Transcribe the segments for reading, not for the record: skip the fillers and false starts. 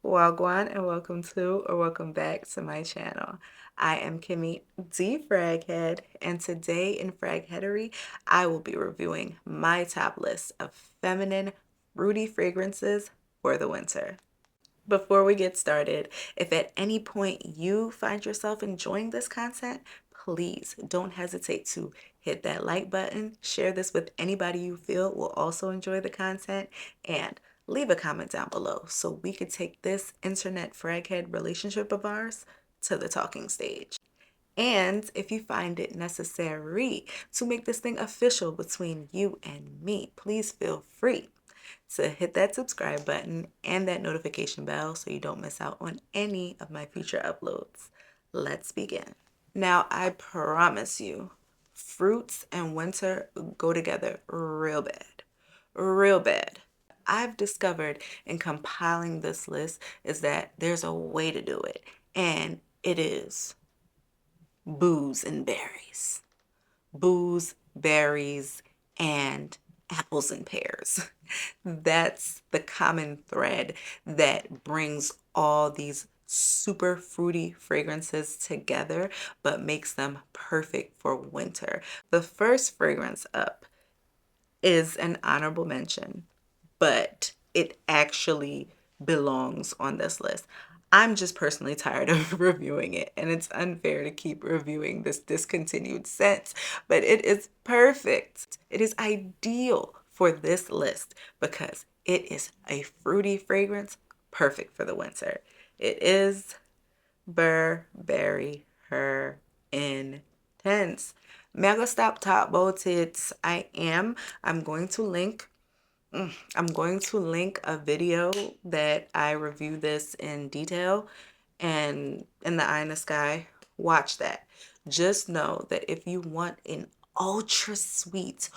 Wagwan and welcome to or welcome back to my channel. I am KimmyDiFragHead and today in FragHeadery I will be reviewing my top list of feminine fruity fragrances for the winter. Before we get started, if at any point you find yourself enjoying this content, please don't hesitate to hit that like button, share this with anybody you feel will also enjoy the content, and leave a comment down below so we could take this internet fraghead relationship of ours to the talking stage. And if you find it necessary to make this thing official between you and me, please feel free to hit that subscribe button and that notification bell so you don't miss out on any of my future uploads. Let's begin. Now, I promise you, fruits and winter go together real bad. Real bad. I've discovered in compiling this list is that there's a way to do it, and it is booze and berries. Booze, berries, and apples and pears. That's the common thread that brings all these super fruity fragrances together, but makes them perfect for winter. The first fragrance up is an honorable mention, but it actually belongs on this list. I'm just personally tired of reviewing it, and it's unfair to keep reviewing this discontinued scent, but it is perfect. It is ideal for this list because it is a fruity fragrance perfect for the winter. It is Burberry Her Intense. Mega stop top about it. I'm going to link I'm going to link a video that I review this in detail and in the eye in the sky. Watch that. Just know that if you want an ultra sweet,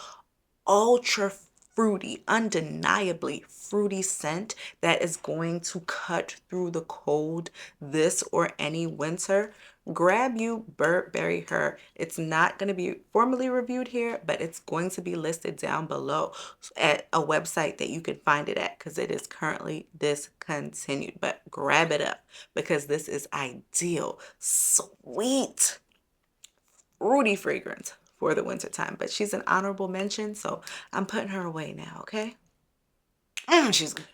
ultra fruity, undeniably fruity scent that is going to cut through the cold this or any winter, grab you Burberry Her. It's not going to be formally reviewed here, but it's going to be listed down below at a website that you can find it at because it is currently discontinued. But grab it up because this is ideal, sweet, fruity fragrance for the winter time. But she's an honorable mention, so I'm putting her away now, okay? She's good.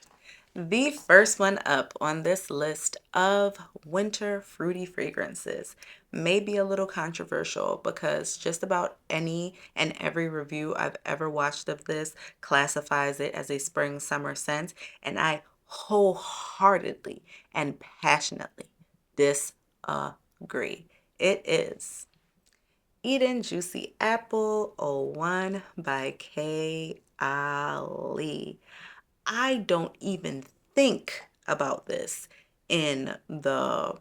The first one up on this list of winter fruity fragrances may be a little controversial because just about any and every review I've ever watched of this classifies it as a spring summer scent, and I wholeheartedly and passionately disagree. It is Eden Juicy Apple 01 by Kayali. I don't even think about this in the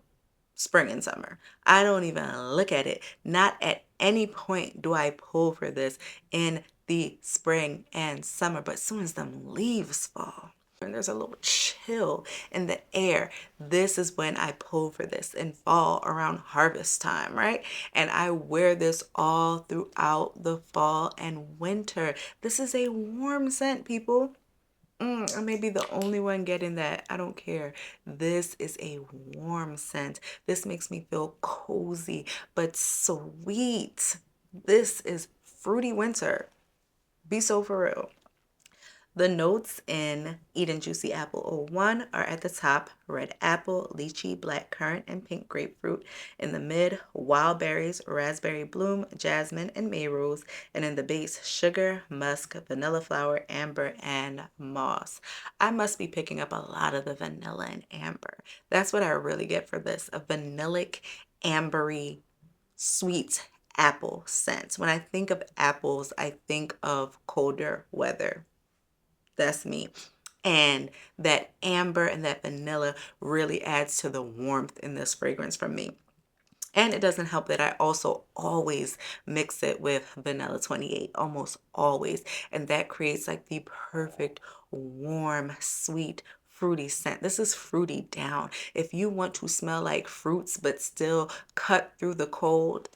spring and summer. I don't even look at it. Not at any point do I pull for this in the spring and summer, but as soon as them leaves fall and there's a little chill in the air, this is when I pull for this in fall around harvest time, right? And I wear this all throughout the fall and winter. This is a warm scent, people. I may be the only one getting that. I don't care. This is a warm scent. This makes me feel cozy but sweet. This is fruity winter. Be so for real. The notes in Eden Juicy Apple 01 are at the top: red apple, lychee, black currant, and pink grapefruit. In the mid, wild berries, raspberry bloom, jasmine, and May rose. And in the base, sugar, musk, vanilla flower, amber, and moss. I must be picking up a lot of the vanilla and amber. That's what I really get for this, a vanillic, ambery, sweet apple scent. When I think of apples, I think of colder weather. That's me. And that amber and that vanilla really adds to the warmth in this fragrance from me. And it doesn't help that I also always mix it with vanilla 28, almost always. And that creates like the perfect, warm, sweet, fruity scent. This is fruity down. If you want to smell like fruits but still cut through the cold,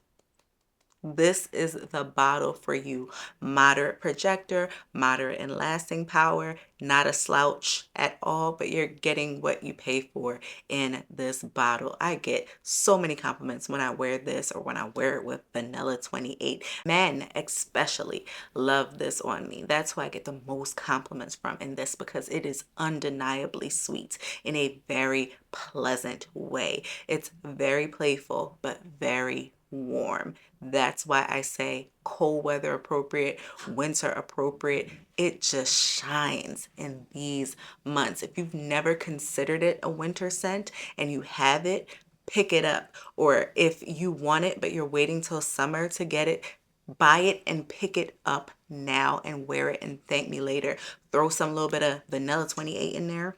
This is the bottle for you. Moderate projector, moderate in lasting power, not a slouch at all, but you're getting what you pay for in this bottle. I get so many compliments when I wear this or when I wear it with Vanilla 28. Men especially love this on me. That's who I get the most compliments from in this, because it is undeniably sweet in a very pleasant way. It's very playful, but very warm. That's why I say cold weather appropriate, winter appropriate. It just shines in these months. If you've never considered it a winter scent and you have it, pick it up. Or if you want it but you're waiting till summer to get it, buy it and pick it up now and wear it and thank me later. Throw some little bit of Vanilla 28 in there.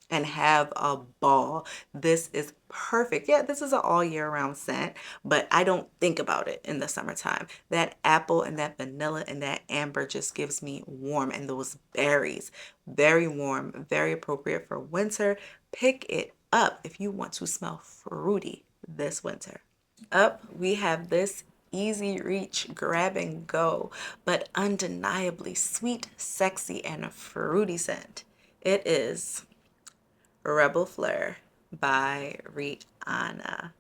And have a ball. This is perfect. Yeah, this is an all year round scent, but I don't think about it in the summertime. That apple and that vanilla and that amber just gives me warm, and those berries, very warm, very appropriate for winter. Pick it up if you want to smell fruity this winter. Up, we have this easy reach, grab and go, but undeniably sweet, sexy, and a fruity scent. It is Reb'l Fleur by Rihanna.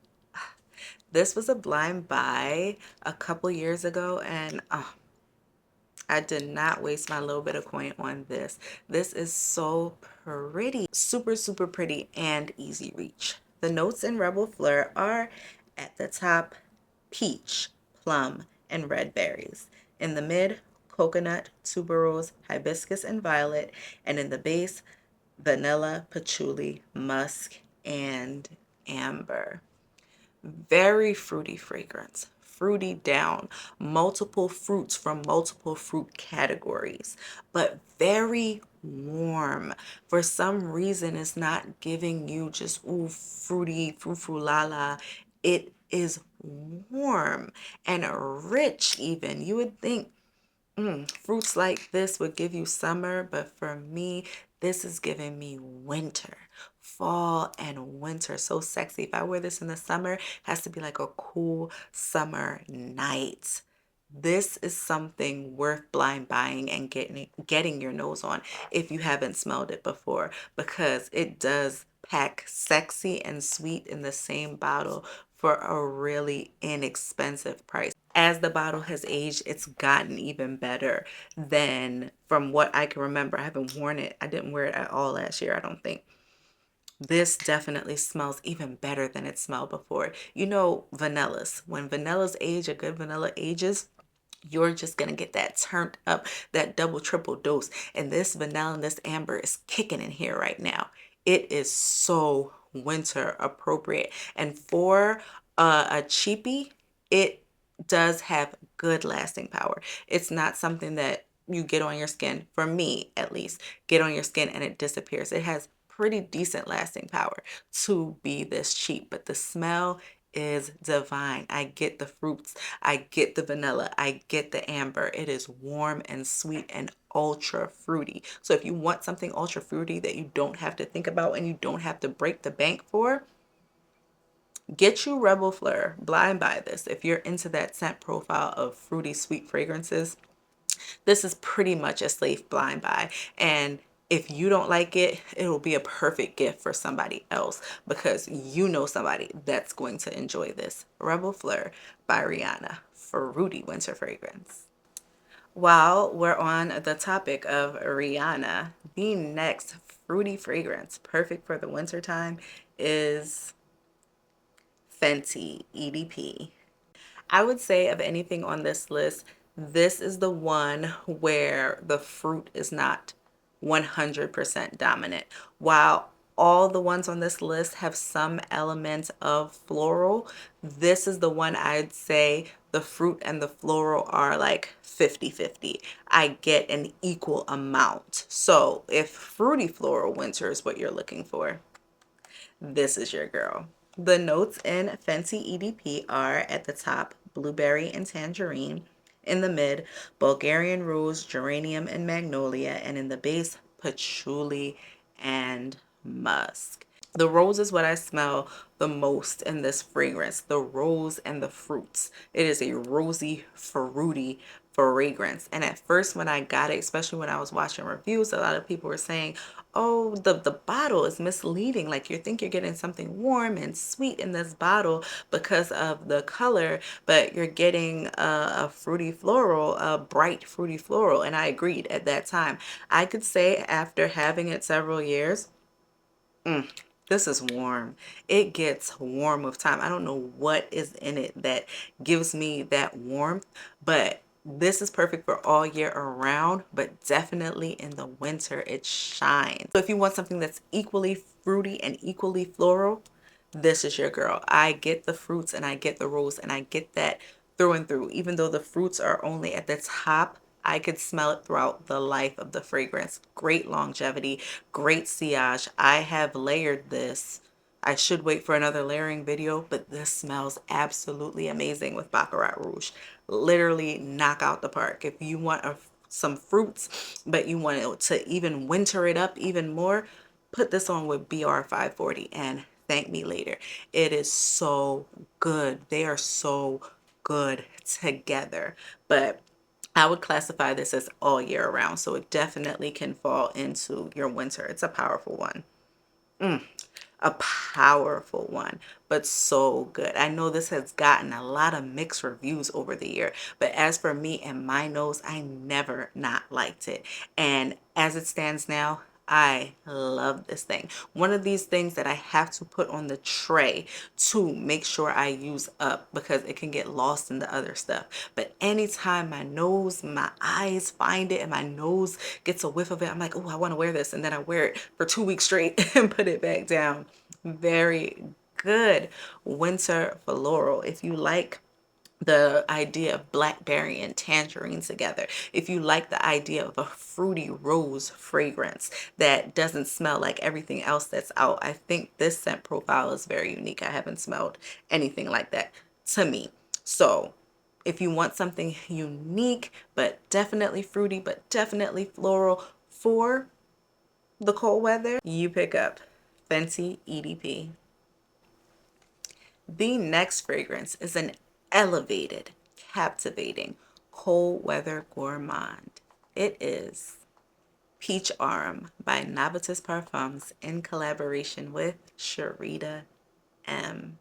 This was a blind buy a couple years ago, and I did not waste my little bit of coin on this. This is so pretty, super, super pretty and easy reach. The notes in Reb'l Fleur are at the top, peach, plum, and red berries. In the mid, coconut, tuberose, hibiscus, and violet. And in the base, vanilla, patchouli, musk, and amber. Very fruity fragrance, fruity down, multiple fruits from multiple fruit categories, but very warm. For some reason, it's not giving you just ooh fruity, frou la la. It is warm and rich even. You would think fruits like this would give you summer, but for me, this is giving me winter, fall and winter. So sexy. If I wear this in the summer, it has to be like a cool summer night. This is something worth blind buying and getting your nose on if you haven't smelled it before, because it does pack sexy and sweet in the same bottle for a really inexpensive price. As the bottle has aged, it's gotten even better than from what I can remember. I haven't worn it. I didn't wear it at all last year, I don't think. This definitely smells even better than it smelled before. You know, vanillas. When vanillas age, a good vanilla ages, you're just gonna get that turned up, that double, triple dose. And this vanilla and this amber is kicking in here right now. It is so winter appropriate. And for a cheapie, it does have good lasting power. It's not something that you get on your skin, for me at least, get on your skin and it disappears. It has pretty decent lasting power to be this cheap, but the smell is divine. I get the fruits, I get the vanilla, I get the amber. It is warm and sweet and ultra fruity. So if you want something ultra fruity that you don't have to think about and you don't have to break the bank for, get you Reb'l Fleur, blind buy this. If you're into that scent profile of fruity sweet fragrances, this is pretty much a safe blind buy. And if you don't like it, it'll be a perfect gift for somebody else, because you know somebody that's going to enjoy this. Reb'l Fleur by Rihanna, fruity winter fragrance. While we're on the topic of Rihanna, the next fruity fragrance perfect for the winter time is Fenty EDP. I would say of anything on this list, this is the one where the fruit is not 100% dominant. While all the ones on this list have some element of floral, this is the one I'd say the fruit and the floral are like 50-50. I get an equal amount. So if fruity floral winter is what you're looking for, this is your girl. The notes in Fenty EDP are at the top, blueberry and tangerine. In the mid, Bulgarian rose, geranium, and magnolia. And in the base, patchouli and musk. The rose is what I smell the most in this fragrance. The rose and the fruits. It is a rosy, fruity fragrance. And at first when I got it, especially when I was watching reviews, a lot of people were saying, oh, the bottle is misleading. Like you think you're getting something warm and sweet in this bottle because of the color, but you're getting a fruity floral, a bright fruity floral. And I agreed at that time. I could say after having it several years, this is warm. It gets warm with time. I don't know what is in it that gives me that warmth, but this is perfect for all year around, but definitely in the winter it shines. So if you want something that's equally fruity and equally floral, this is your girl. I get the fruits and I get the rose and I get that through and through. Even though the fruits are only at the top, I could smell it throughout the life of the fragrance. Great longevity, great sillage. I have layered this. I should wait for another layering video, but this smells absolutely amazing with Baccarat Rouge. Literally knock out the park. If you want some fruits, but you want it to even winter it up even more, put this on with BR 540 and thank me later. It is so good. They are so good together. But I would classify this as all year round, so it definitely can fall into your winter. It's a powerful one. A powerful one, but so good. I know this has gotten a lot of mixed reviews over the year, but as for me and my nose, I never not liked it. And as it stands now, I love this thing. One of these things that I have to put on the tray to make sure I use up because it can get lost in the other stuff. But anytime my nose, my eyes find it and my nose gets a whiff of it, I'm like, oh, I want to wear this. And then I wear it for 2 weeks straight and put it back down. Very good. Winter floral. If you like the idea of blackberry and tangerine together, if you like the idea of a fruity rose fragrance that doesn't smell like everything else that's out, I think this scent profile is very unique. I haven't smelled anything like that to me. So if you want something unique, but definitely fruity, but definitely floral for the cold weather, you pick up Fenty EDP. The next fragrance is an elevated, captivating, cold weather gourmand. It is Peach Aurum by Navitus Parfums in collaboration with Sharita M.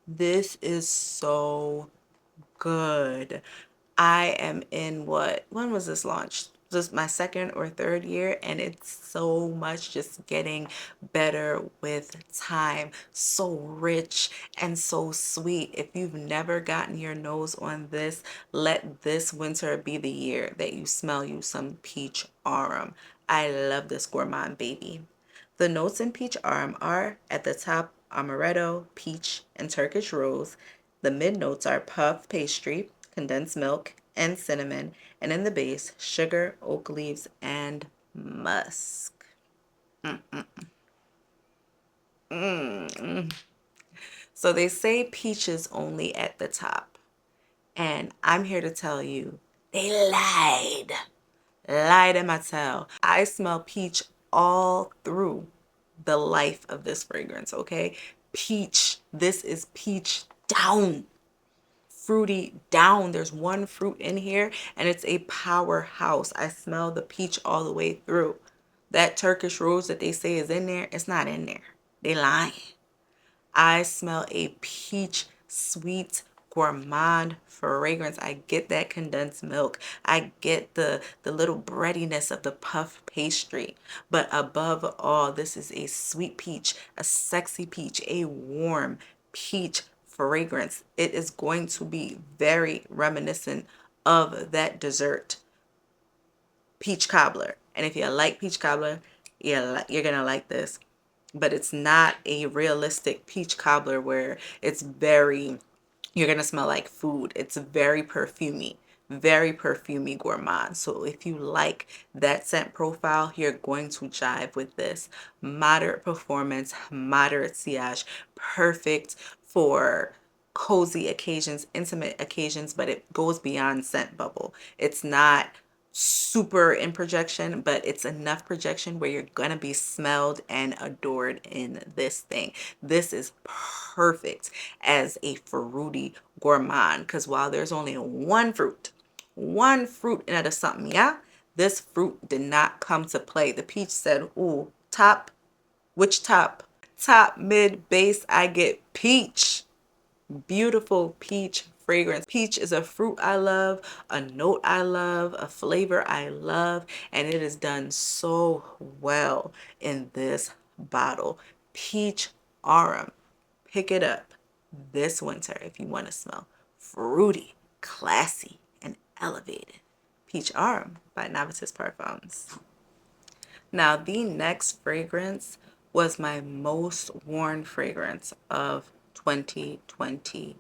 This is so good. I am in when was this launched? Just my second or third year, and it's so much just getting better with time. So rich and so sweet. If you've never gotten your nose on this, let this winter be the year that you smell you some peach aurum. I love this gourmand baby. The notes in peach aurum are at the top amaretto, peach, and Turkish rose. The mid notes are puff pastry, condensed milk, and cinnamon, and in the base, sugar, oak leaves, and musk. So they say peaches only at the top, and I'm here to tell you they lied. Lied in my tail. I smell peach all through the life of this fragrance, okay? Peach. This is peach down. Fruity down. There's one fruit in here and it's a powerhouse. I smell the peach all the way through. That Turkish rose that they say is in there, it's not in there. They lying. I smell a peach sweet gourmand fragrance. I get that condensed milk. I get the little breadiness of the puff pastry. But above all, this is a sweet peach, a sexy peach, a warm peach fragrance. It is going to be very reminiscent of that dessert peach cobbler. And if you like peach cobbler, yeah, you're gonna like this. But it's not a realistic peach cobbler where it's very, you're gonna smell like food. It's very perfumey gourmand. So if you like that scent profile, you're going to jive with this. Moderate performance, moderate sillage, perfect for cozy occasions, intimate occasions, but it goes beyond scent bubble. It's not super in projection, but it's enough projection where you're gonna be smelled and adored in this thing. This is perfect as a fruity gourmand, because while there's only one fruit in it or something, yeah, this fruit did not come to play. The peach said, ooh, top, which top? Top, mid, base, I get peach. Beautiful peach fragrance. Peach is a fruit I love, a note I love, a flavor I love, and it is done so well in this bottle. Peach Aurum. Pick it up this winter if you want to smell fruity, classy, and elevated. Peach Aurum by Navitus Parfums. Now, the next fragrance was my most worn fragrance of 2025.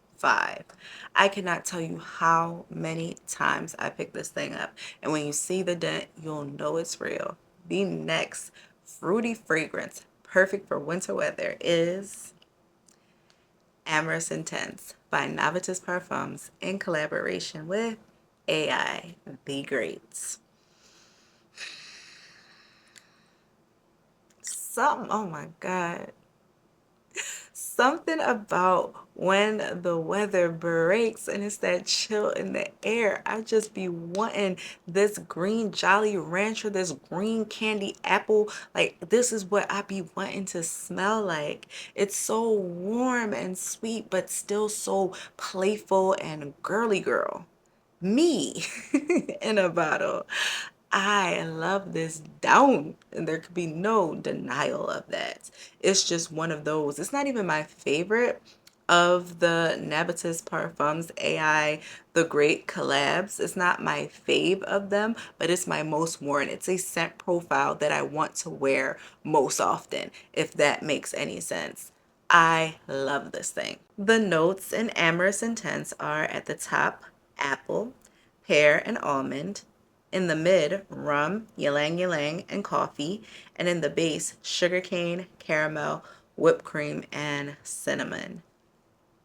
I cannot tell you how many times I picked this thing up. And when you see the dent, you'll know it's real. The next fruity fragrance, perfect for winter weather, is Amorous Intense by Navitus Parfums in collaboration with AI the Greats. Oh my God. Something about when the weather breaks and it's that chill in the air. I just be wanting this green Jolly Rancher, this green candy apple. Like, this is what I be wanting to smell like. It's so warm and sweet, but still so playful and girly girl. Me in a bottle. I love this down, and there could be no denial of that. It's just one of those. It's not even my favorite of the Navitus Parfums AI The Great collabs. It's not my fave of them, but it's my most worn. It's a scent profile that I want to wear most often, if that makes any sense. I love this thing. The notes in Amorous Intense are at the top, apple, pear, and almond. In the mid, rum, ylang ylang, and coffee. And in the base, sugarcane, caramel, whipped cream, and cinnamon.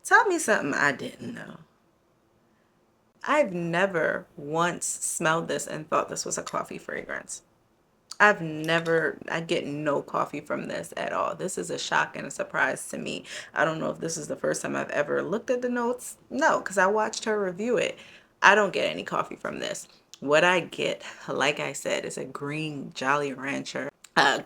Tell me something I didn't know. I've never once smelled this and thought this was a coffee fragrance. I get no coffee from this at all. This is a shock and a surprise to me. I don't know if this is the first time I've ever looked at the notes. No, because I watched her review it. I don't get any coffee from this. What I get, like I said, is a green Jolly Rancher,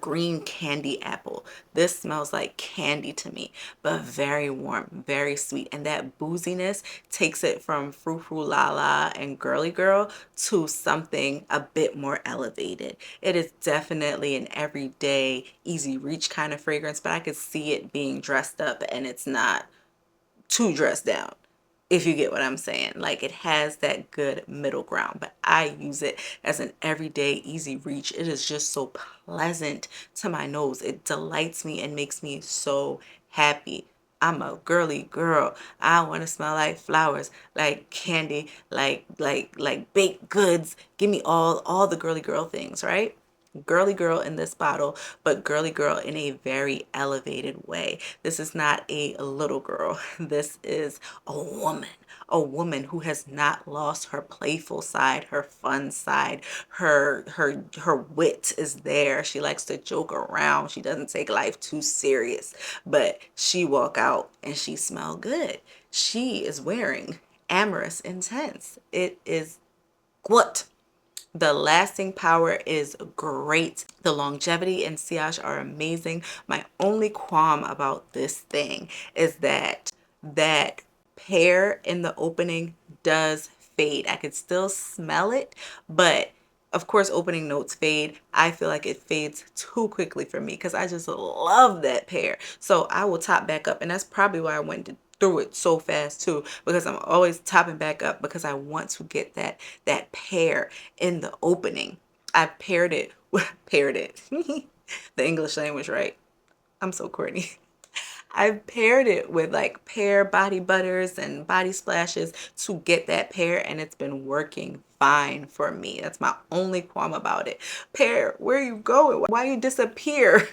green candy apple. This smells like candy to me, but very warm, very sweet. And that booziness takes it from frou frou la la and girly girl to something a bit more elevated. It is definitely an everyday, easy reach kind of fragrance, but I could see it being dressed up and it's not too dressed down, if you get what I'm saying. Like, it has that good middle ground, but I use it as an everyday easy reach. It is just so pleasant to my nose. It delights me and makes me so happy. I'm a girly girl. I want to smell like flowers, like candy, like baked goods. Give me all the girly girl things, right? Girly girl in this bottle, but girly girl in a very elevated way. This is not a little girl. This is a woman who has not lost her playful side, her fun side. Her wit is there. She likes to joke around. She doesn't take life too serious, but she walk out and she smell good. She is wearing Amorous Intense. It is what? The lasting power is great. The longevity and sillage are amazing. My only qualm about this thing is that pear in the opening does fade. I could still smell it, but of course opening notes fade. I feel like it fades too quickly for me because I just love that pear. So I will top back up, and that's probably why I went through it so fast too, because I'm always topping back up because I want to get that pear in the opening. I paired it paired it. The English language, right? I'm so corny. I've paired it with like pear body butters and body splashes to get that pear, and it's been working fine for me. That's my only qualm about it. Pear, where you going? Why you disappear?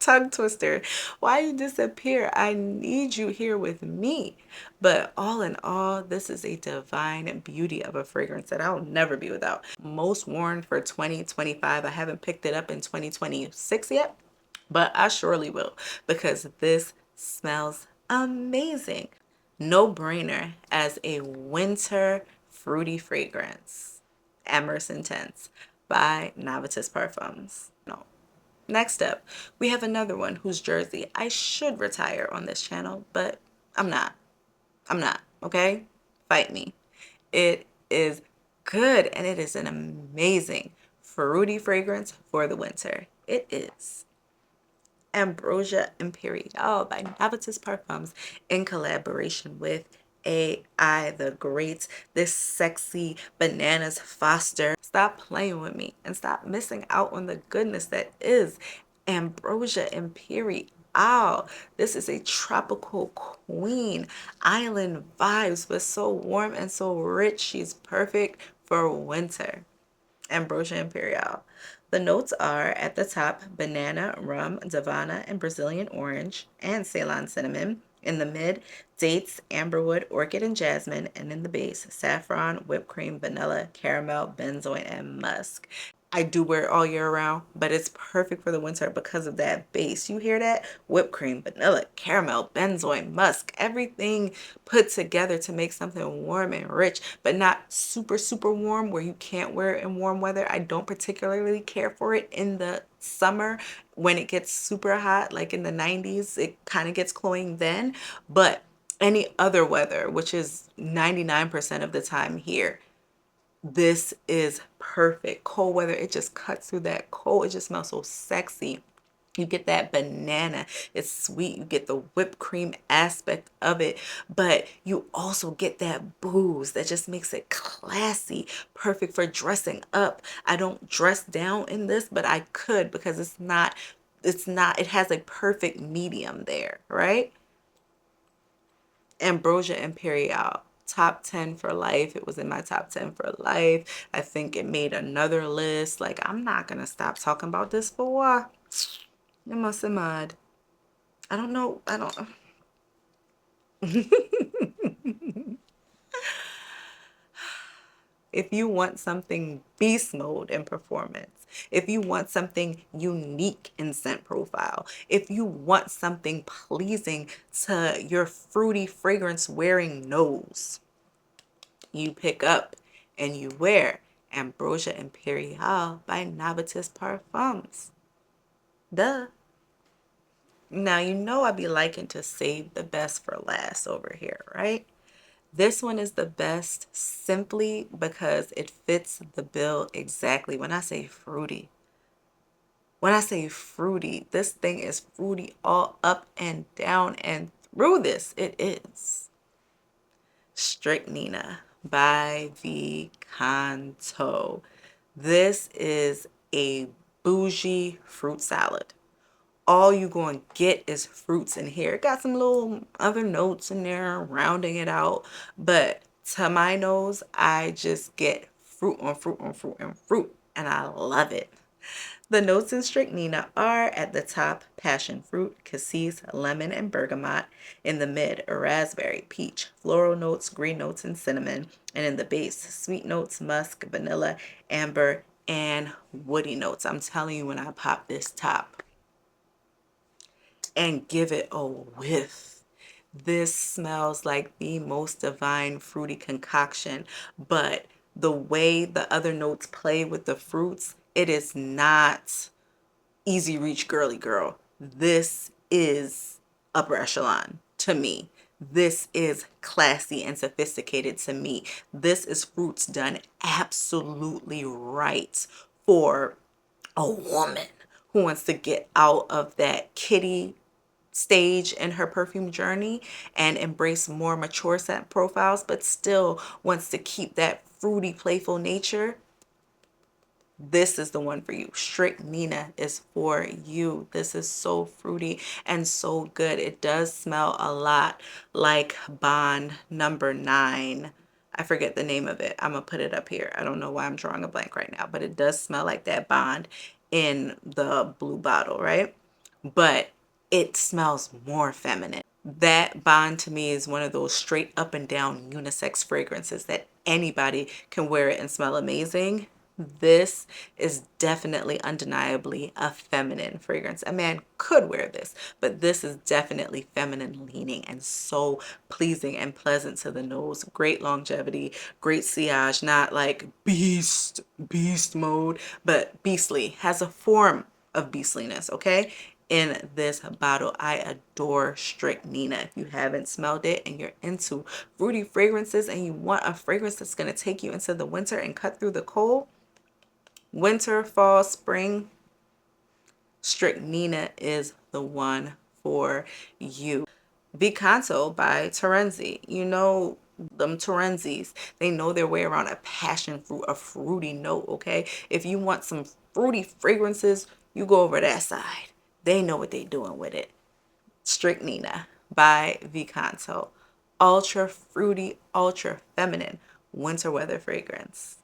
tongue twister. Why you disappear? I need you here with me. But all in all, this is a divine beauty of a fragrance that I'll never be without. Most worn for 2025. I haven't picked it up in 2026 yet, but I surely will because this smells amazing. No brainer as a winter fruity fragrance. Amorous Intense by Navitus Parfums. No. Next up, we have another one whose jersey I should retire on this channel, but I'm not. I'm not, okay? Fight me. It is good and it is an amazing fruity fragrance for the winter. It is Ambrosia Imperiale by Navitus Parfums in collaboration with AI the Great. This sexy bananas foster. Stop playing with me and stop missing out on the goodness that is Ambrosia Imperiale. This is a tropical queen, island vibes, but so warm and so rich. She's perfect for winter. Ambrosia Imperiale. The notes are at the top banana, rum, davana, and Brazilian orange, and Ceylon cinnamon. In the mid, dates, amberwood, orchid, and jasmine. And in the base, saffron, whipped cream, vanilla, caramel, benzoin, and musk. I do wear it all year round, but it's perfect for the winter because of that base. You hear that? Whipped cream, vanilla, caramel, benzoin, musk, everything put together to make something warm and rich, but not super, super warm where you can't wear it in warm weather. I don't particularly care for it in the summer when it gets super hot, like in the 90s, it kind of gets cloying then. But any other weather, which is 99% of the time here, this is perfect. Cold weather, it just cuts through that cold. It just smells so sexy. You get that banana. It's sweet. You get the whipped cream aspect of it, but you also get that booze that just makes it classy, perfect for dressing up. I don't dress down in this, but I could because it has a perfect medium there, right? Ambrosia Imperiale, top 10 for life. It was in my top 10 for life. I think it made another list. Like, I'm not going to stop talking about this for a while. It must have mad. I don't know. I don't. If you want something beast mode in performance, if you want something unique in scent profile, if you want something pleasing to your fruity fragrance wearing nose, you pick up and you wear Ambrosia Imperiale by Navitus Parfums. Duh. Now, you know I be liking to save the best for last over here, right? This one is the best simply because it fits the bill exactly. When I say fruity, this thing is fruity all up and down and through this. It is Stricnina by the Canto. This is a bougie fruit salad. All you going to get is fruits in here. It got some little other notes in there rounding it out, but to my nose, I just get fruit on fruit on fruit and fruit, and I love it. The notes in Stricnina are at the top, passion fruit, cassis, lemon, and bergamot. In the mid, raspberry, peach, floral notes, green notes, and cinnamon. And in the base, sweet notes, musk, vanilla, amber, and woody notes. I'm telling you, when I pop this top and give it a whiff, this smells like the most divine fruity concoction, but the way the other notes play with the fruits, it is not easy reach girly girl. This is upper echelon to me. This is classy and sophisticated to me. This is fruits done absolutely right for a woman who wants to get out of that kitty stage in her perfume journey and embrace more mature scent profiles, but still wants to keep that fruity, playful nature. This is the one for you. Stricnina is for you. This is so fruity and so good. It does smell a lot like Bond number 9. I forget the name of it. I'm going to put it up here. I don't know why I'm drawing a blank right now, but it does smell like that Bond in the blue bottle, right? but it smells more feminine. That Bond to me is one of those straight up and down unisex fragrances that anybody can wear it and smell amazing. This is definitely undeniably a feminine fragrance. A man could wear this, but this is definitely feminine leaning and so pleasing and pleasant to the nose. Great longevity, great sillage, not like beast mode, but beastly, has a form of beastliness, okay? In this bottle, I adore Stricnina. If you haven't smelled it and you're into fruity fragrances and you want a fragrance that's going to take you into the winter and cut through the cold, winter, fall, spring, Stricnina is the one for you. Canto by Terenzi. You know them Terenzis. They know their way around a passion fruit, a fruity note, okay? If you want some fruity fragrances, you go over that side. They know what they're doing with it. Stricnina by Canto. Ultra fruity, ultra feminine winter weather fragrance.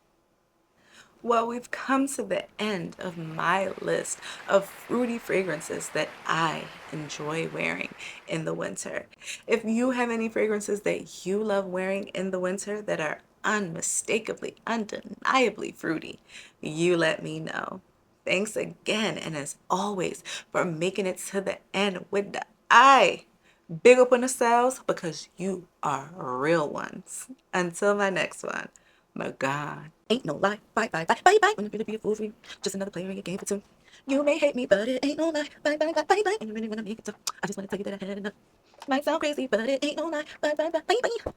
Well, we've come to the end of my list of fruity fragrances that I enjoy wearing in the winter. If you have any fragrances that you love wearing in the winter that are unmistakably, undeniably fruity, you let me know. Thanks again, and as always, for making it to the end with the eye. Big up on the sales because you are real ones. Until my next one, my God. Ain't no lie, bye bye bye bye bye. When you really be a fool for you, just another player in your game for two. You may hate me, but it ain't no lie, bye bye bye bye bye. And you really wanna make it so I just wanna tell you that I had enough. Might sound crazy, but it ain't no lie, bye bye bye bye bye.